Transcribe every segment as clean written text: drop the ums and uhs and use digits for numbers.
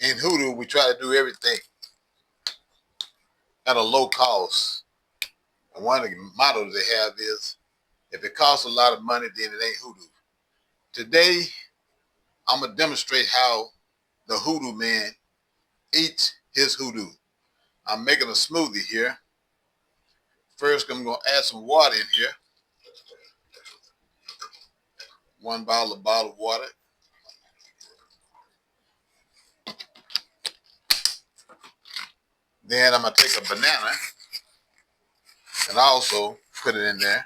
in Hoodoo, we try to do everything at a low cost. And one of the mottos they have is, if it costs a lot of money, then it ain't Hoodoo. Today, I'm going to demonstrate how the Hoodoo Man eats his Hoodoo. I'm making a smoothie here. First, I'm going to add some water in here. 1 bottle of bottled water. Then I'm going to take a banana and also put it in there.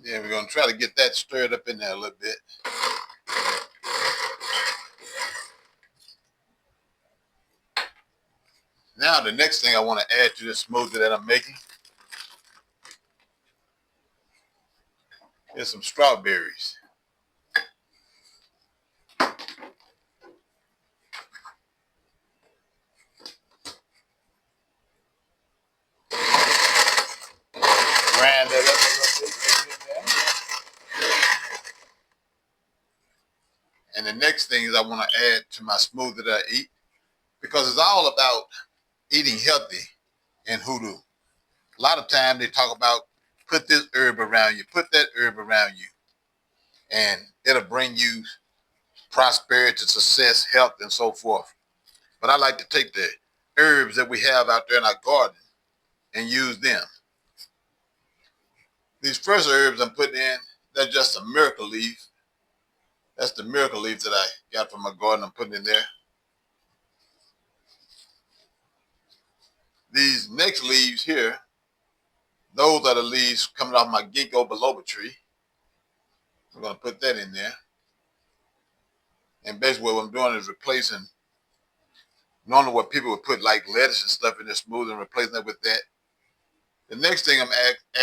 Then we're going to try to get that stirred up in there a little bit. Now the next thing I want to add to this smoothie that I'm making is some strawberries. Grind that up a little bit. And the next thing is I want to add to my smoothie that I eat, because it's all about eating healthy in Hoodoo. A lot of times they talk about put this herb around you, put that herb around you, and it'll bring you prosperity, success, health, and so forth. But I like to take the herbs that we have out there in our garden and use them. These first herbs I'm putting in, they're just a miracle leaf. That's the miracle leaf that I got from my garden I'm putting in there. These next leaves here, those are the leaves coming off my ginkgo biloba tree. I'm going to put that in there. And basically what I'm doing is replacing, normally what people would put like lettuce and stuff in their smoothie, and replacing that with that. The next thing I'm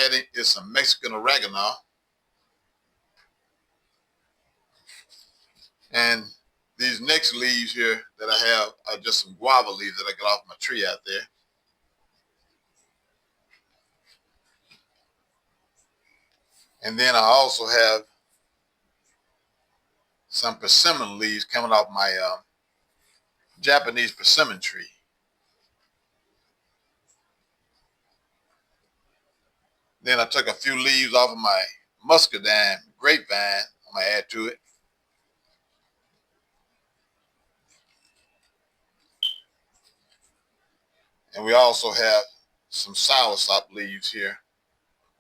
adding is some Mexican oregano. And these next leaves here that I have are just some guava leaves that I got off my tree out there. And then I also have some persimmon leaves coming off my Japanese persimmon tree. Then I took a few leaves off of my muscadine grapevine. I'm going to add to it. And we also have some soursop leaves here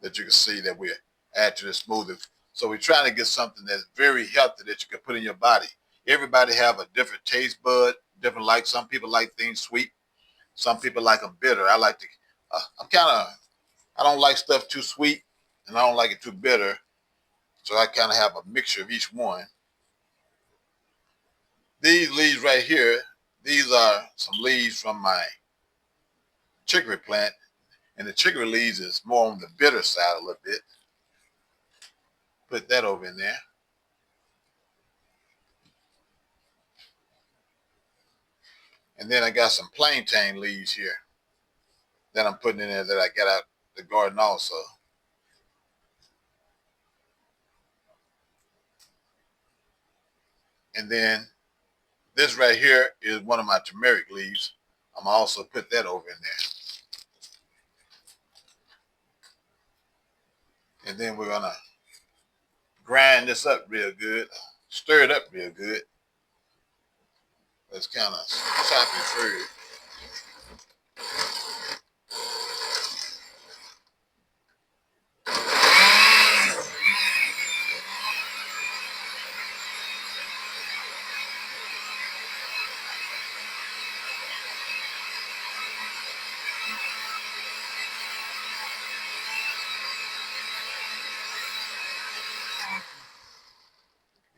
that you can see that we add to this smoothie. So we're trying to get something that's very healthy that you can put in your body. Everybody have a different taste bud, different like. Some people like things sweet. Some people like them bitter. I like to, I don't like stuff too sweet, and I don't like it too bitter. So I kind of have a mixture of each one. These leaves right here, these are some leaves from my chicory plant. And the chicory leaves is more on the bitter side a little bit. Put that over in there. And then I got some plantain leaves here that I'm putting in there that I got out the garden also. And then this right here is one of my turmeric leaves. I'm gonna also put that over in there. And then we're gonna grind this up real good, stir it up real good. Let's kind of chop it through.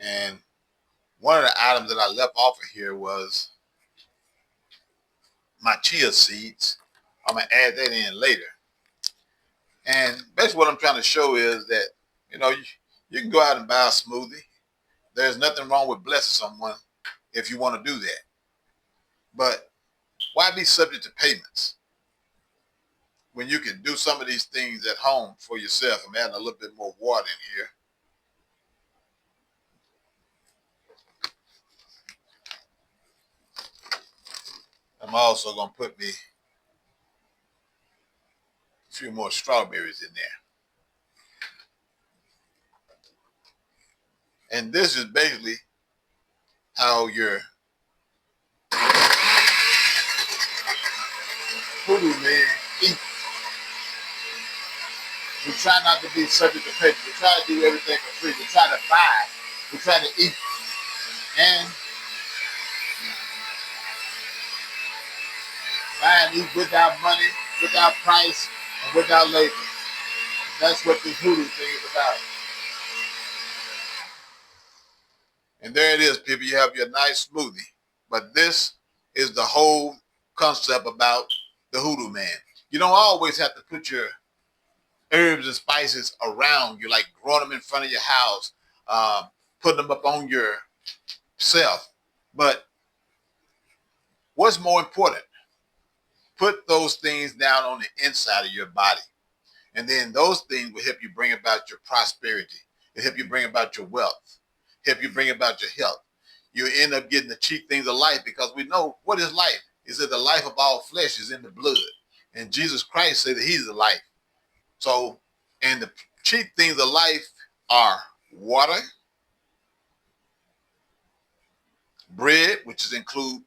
And one of the items that I left off of here was my chia seeds. I'm gonna add that in later. And basically what I'm trying to show is that, you can go out and buy a smoothie. There's nothing wrong with blessing someone if you want to do that. But why be subject to payments? when you can do some of these things at home for yourself. I'm adding a little bit more water in here. I'm also going to put me a few more strawberries in there. And this is basically how your Hoodoo Man eats. We try not to be subject to payment. We try to do everything for free. We try to buy. We try to eat. And buy and eat without money, without price, and without labor. That's what this hoodoo thing is about. And there it is, people. You have your nice smoothie. But this is the whole concept about the Hoodoo Man. You don't always have to put your herbs and spices around you, like growing them in front of your house, putting them up on yourself. But what's more important? Put those things down on the inside of your body. And then those things will help you bring about your prosperity. It'll help you bring about your wealth. Help you bring about your health. You end up getting the chief things of life, because we know what is life. Is that the life of all flesh is in the blood. And Jesus Christ said that he's the life. So, and the chief things of life are water, bread, which is include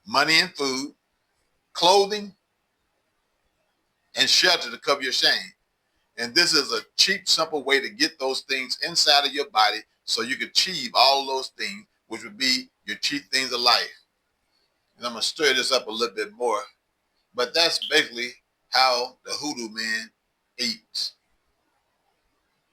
money and food, clothing, and shelter to cover your shame. And this is a cheap, simple way to get those things inside of your body so you can achieve all those things, which would be your chief things of life. And I'm going to stir this up a little bit more. But that's basically how the Hoodoo Man eats.